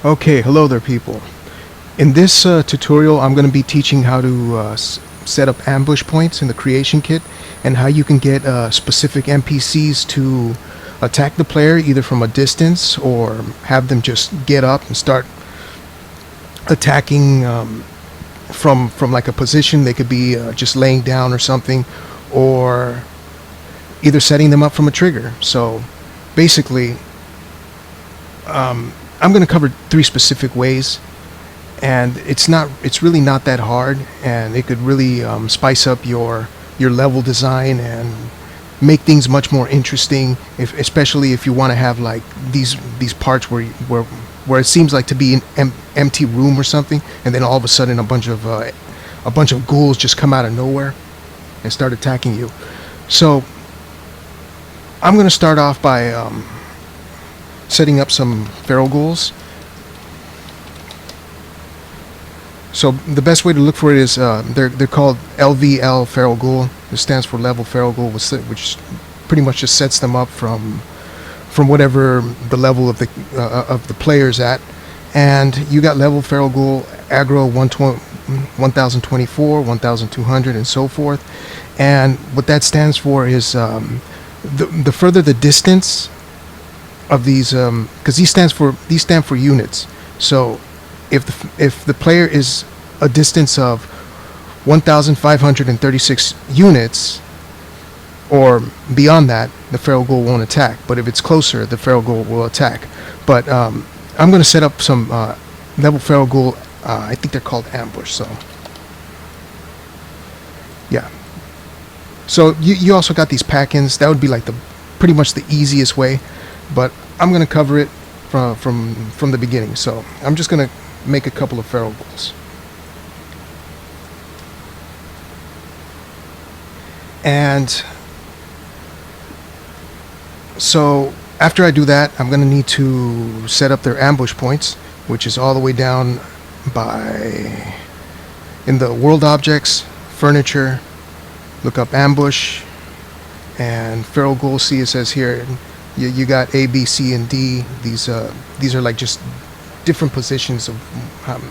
Okay, hello there people. In this tutorial I'm going to be teaching how to set up ambush points in the creation kit and how you can get specific NPCs to attack the player either from a distance or have them just get up and start attacking from like a position. They could be just laying down or something, or either setting them up from a trigger. So basically I'm going to cover 3 specific ways, and it's really not that hard, and it could really spice up your level design and make things much more interesting, especially if you want to have like these parts where it seems like to be an empty room or something, and then all of a sudden a bunch of ghouls just come out of nowhere and start attacking you. So I'm going to start off by setting up some feral ghouls. So the best way to look for it is they're called Lvl Feral Ghoul. This stands for Lvl Feral Ghoul, which pretty much just sets them up from whatever the level of the player's at. And you got Lvl Feral Ghoul aggro 1024, 1200, and so forth. And what that stands for is the further the distance of these, because these stand for units. So if the player is a distance of 1,536 units or beyond that, the feral ghoul won't attack. But if it's closer, the feral ghoul will attack. But I'm going to set up some Lvl Feral Ghoul. I think they're called ambush. So yeah. So you also got these pack-ins. That would be like pretty much the easiest way. But I'm going to cover it from the beginning. So I'm just going to make a couple of feral ghouls. And so after I do that, I'm going to need to set up their ambush points, which is all the way down in the world objects, furniture, look up ambush, and feral ghoul. See, it says here you got A, B, C, and D. These are like just different positions of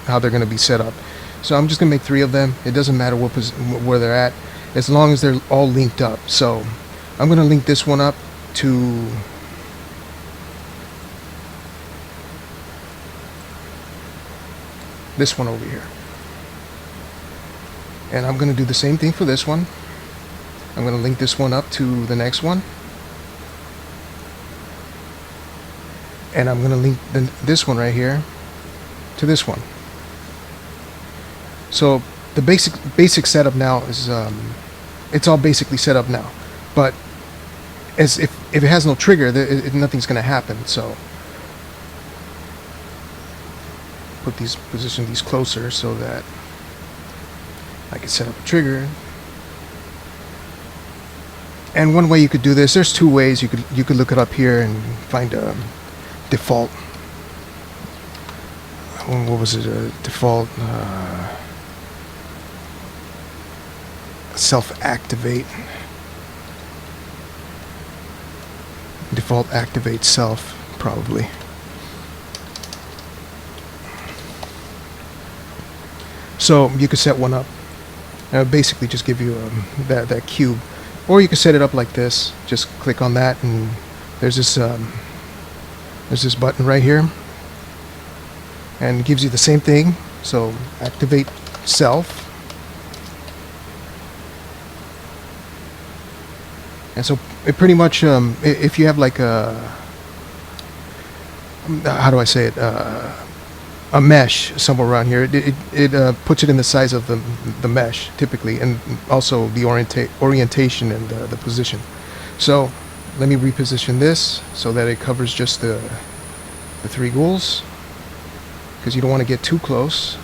how they're going to be set up. So I'm just going to make 3 of them. It doesn't matter where they're at, as long as they're all linked up. So I'm going to link this one up to this one over here. And I'm going to do the same thing for this one. I'm going to link this one up to the next one. And I'm going to link this one right here to this one. So the basic setup now is it's all basically set up now. But as if it has no trigger, nothing's going to happen. So position these closer so that I can set up a trigger. And one way you could do this, there's 2 ways. You could look it up here and find a default. What was it? Default self-activate. Default activate self, probably. So you could set one up. Basically, just give you that cube, or you could set it up like this. Just click on that, and there's this button right here, and it gives you the same thing. So activate self. And so it pretty much, if you have like how do I say it, a mesh somewhere around here, it puts it in the size of the mesh typically, and also the orientation and the position. So let me reposition this so that it covers just the 3 ghouls, because you don't want to get too close.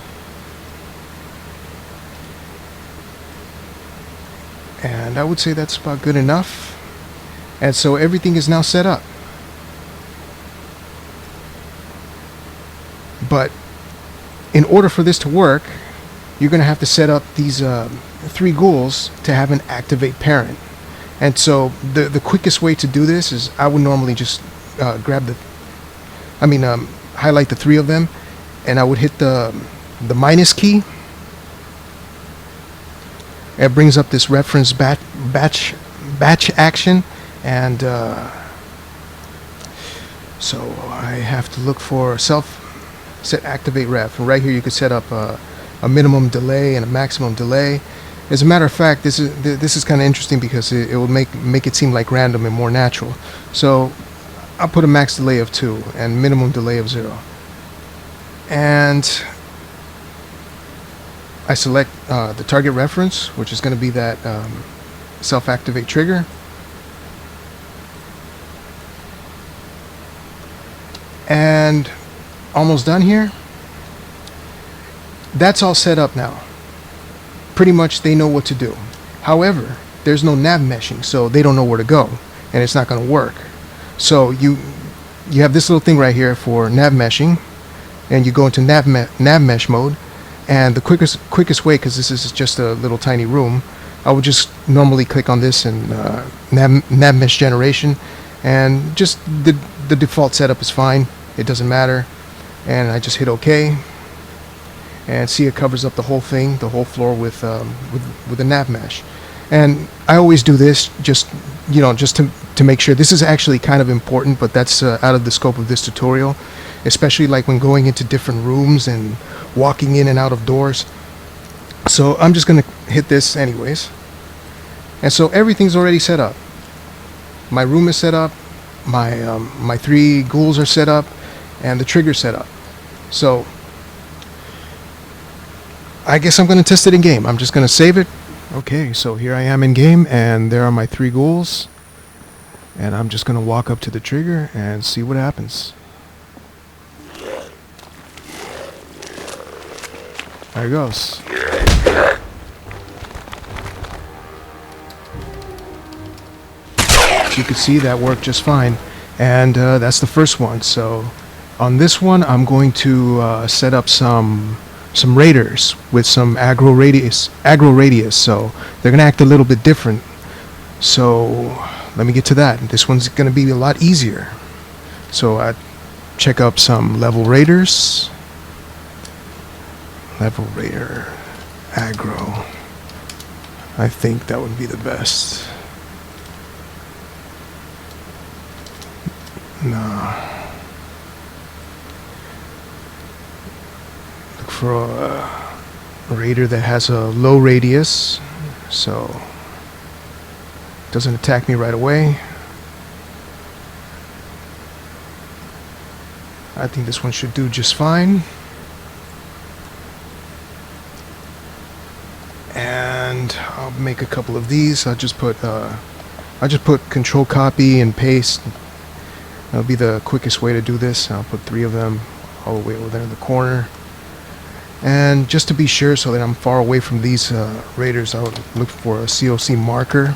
And I would say that's about good enough. And so everything is now set up. But in order for this to work, you're going to have to set up these 3 ghouls to have an activate parent. And so the quickest way to do this is I would normally just highlight the 3 of them and I would hit the minus key. It brings up this reference batch action, and so I have to look for set activate ref. And right here you could set up a minimum delay and a maximum delay. As a matter of fact, this is kind of interesting because it will make it seem like random and more natural. So I'll put a max delay of 2 and minimum delay of 0. And I select the target reference, which is going to be that self-activate trigger. And almost done here. That's all set up now. Pretty much they know what to do. However, there's no nav meshing, so they don't know where to go, and it's not going to work. So you have this little thing right here for nav meshing, and you go into nav mesh mode. And the quickest way, because this is just a little tiny room, I would just normally click on this and nav mesh generation, and just the default setup is fine. It doesn't matter, and I just hit OK, and see it covers up the whole thing, the whole floor with a nav mesh. And I always do this just to make sure. This is actually kind of important, but that's out of the scope of this tutorial, especially like when going into different rooms and walking in and out of doors. So I'm just gonna hit this anyways. And so everything's already set up. My room is set up, my 3 ghouls are set up, and the trigger set up. So I guess I'm gonna test it in game. I'm just gonna save it. Okay, so here I am in game, and there are my 3 ghouls, and I'm just gonna walk up to the trigger and see what happens. There it goes. You can see that worked just fine, and that's the first one. So on this one, I'm going to set up some raiders with some aggro radius. So they're gonna act a little bit different. So let me get to that. This one's gonna be a lot easier. So I check up some level raiders. Level raider aggro. I think that would be the best. Nah. Look for a raider that has a low radius, so it doesn't attack me right away. I think this one should do just fine. And I'll make a couple of these. I'll just put control copy and paste. That'll be the quickest way to do this. I'll put 3 of them all the way over there in the corner. And just to be sure, so that I'm far away from these raiders, I'll look for a COC marker.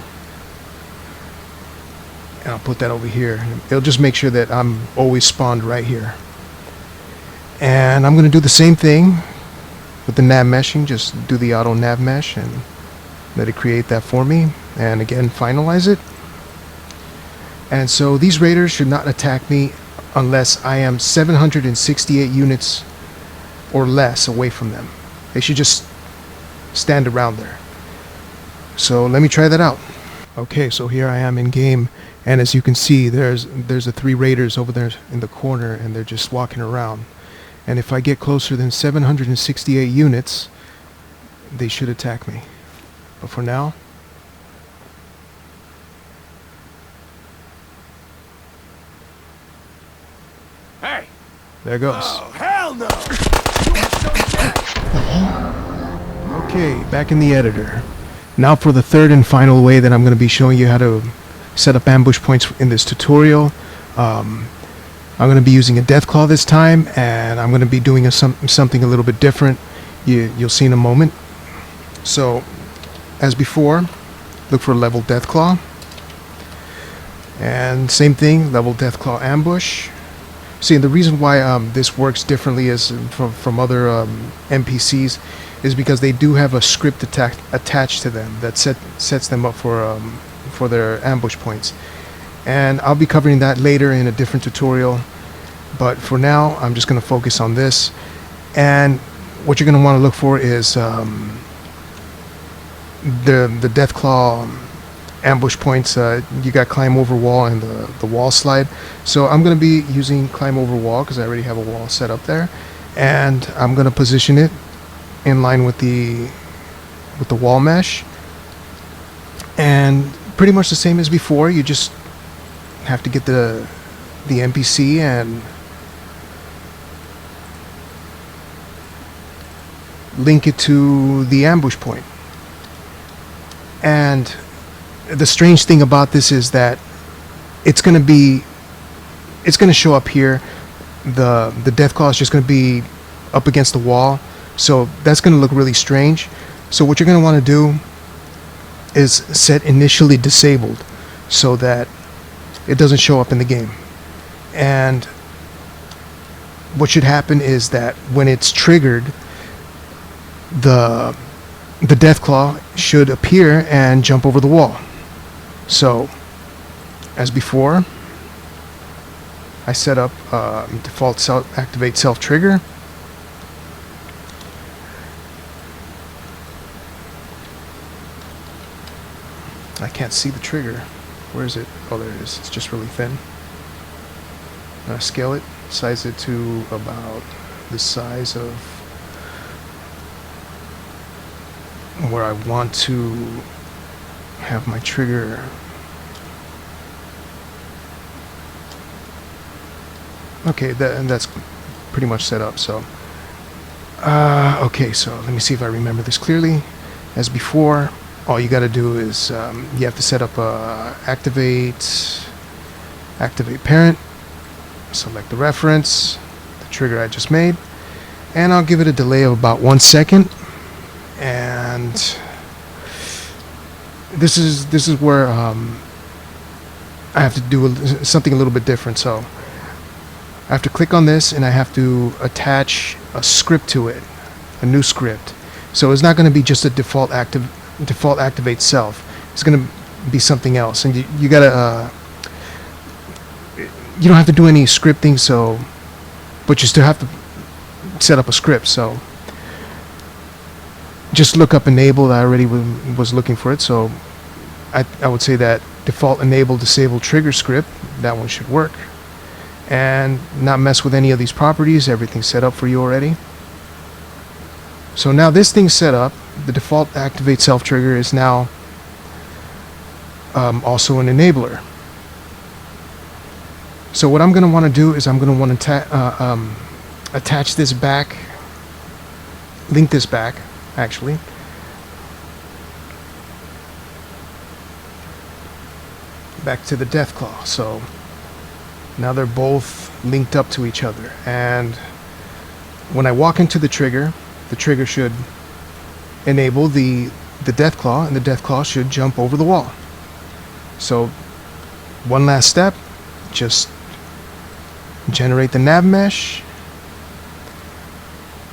And I'll put that over here. It'll just make sure that I'm always spawned right here. And I'm going to do the same thing with the nav meshing. Just do the auto nav mesh and let it create that for me, and again finalize it. And so these raiders should not attack me unless I am 768 units or less away from them. They should just stand around there. So let me try that out. Okay, so here I am in game, and as you can see, there's the 3 raiders over there in the corner, and they're just walking around. And if I get closer than 768 units, they should attack me. But for now, hey, there goes. oh hell no! Okay, back in the editor. Now for the third and final way that I'm going to be showing you how to set up ambush points in this tutorial. I'm going to be using a Deathclaw this time, and I'm going to be doing something a little bit different. You'll see in a moment. So, as before, look for level Deathclaw. And same thing, level Deathclaw ambush. See, the reason why this works differently is from other NPCs is because they do have a script attached to them that sets them up for their ambush points. And I'll be covering that later in a different tutorial, but for now I'm just going to focus on this. And what you're going to want to look for is the Deathclaw ambush points. You got climb over wall and the wall slide. So I'm going to be using climb over wall because I already have a wall set up there, and I'm going to position it in line with the wall mesh, and pretty much the same as before. You just have to get the NPC and link it to the ambush point. And the strange thing about this is that it's going to show up here. The Deathclaw is just going to be up against the wall, so that's going to look really strange. So what you're going to want to do is set initially disabled so that it doesn't show up in the game. And what should happen is that when it's triggered, the Deathclaw should appear and jump over the wall. So, as before, I set up default activate self trigger. I can't see the trigger. Where is it? Oh, there it is. It's just really thin. Scale it, size it to about the size of where I want to have my trigger. Okay, and that's pretty much set up. So okay, so let me see if I remember this clearly. As before, all you got to do is you have to set up activate parent, select the reference, the trigger I just made, and I'll give it a delay of about 1 second. And this is where I have to do something a little bit different. So I have to click on this and I have to attach a script to it, a new script. So it's not going to be just a default activate self. It's going to be something else, and you gotta you don't have to do any scripting, so but you still have to set up a script. So just look up enable. I already was looking for it, so I would say that default enable disable trigger script, that one should work, and not mess with any of these properties. Everything's set up for you already. So now this thing's set up. The default activate self trigger is now also an enabler. So what I'm going to want to do is I'm going to want to attach this back, link this back actually, back to the Deathclaw. So now they're both linked up to each other, and when I walk into the trigger should enable the Deathclaw, and the Deathclaw should jump over the wall. So one last step, just generate the Navmesh,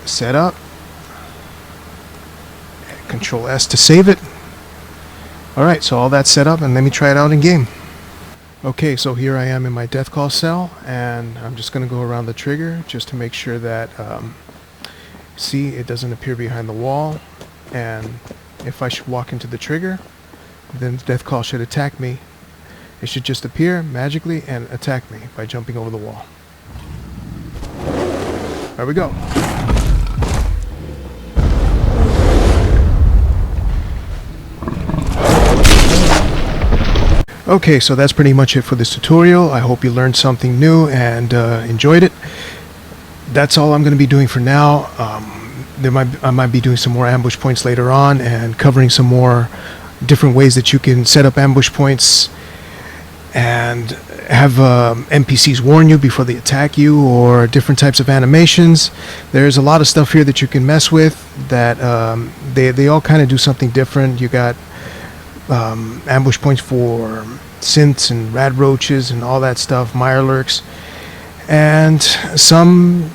set up, Control S to save it. Alright, so all that's set up, and let me try it out in game. Okay, so here I am in my Deathclaw cell, and I'm just going to go around the trigger just to make sure that see, it doesn't appear behind the wall. And if I should walk into the trigger, then the Deathclaw should attack me. It should just appear magically and attack me by jumping over the wall. There we go. Okay, so that's pretty much it for this tutorial. I hope you learned something new and enjoyed it. That's all I'm going to be doing for now. I might be doing some more ambush points later on and covering some more different ways that you can set up ambush points and have NPCs warn you before they attack you, or different types of animations. There's a lot of stuff here that you can mess with that they all kind of do something different. You got ambush points for synths and rad roaches and all that stuff, mirelurks, and some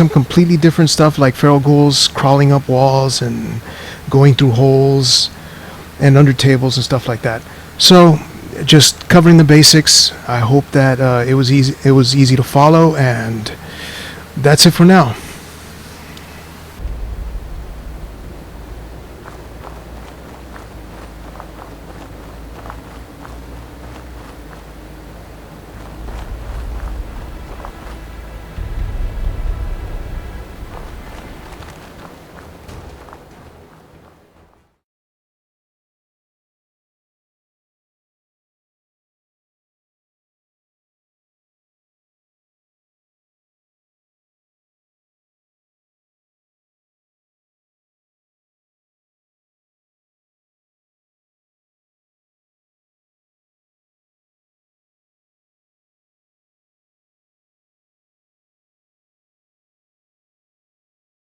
completely different stuff like feral ghouls crawling up walls and going through holes and under tables and stuff like that. So just covering the basics. I hope that it was easy to follow, and that's it for now.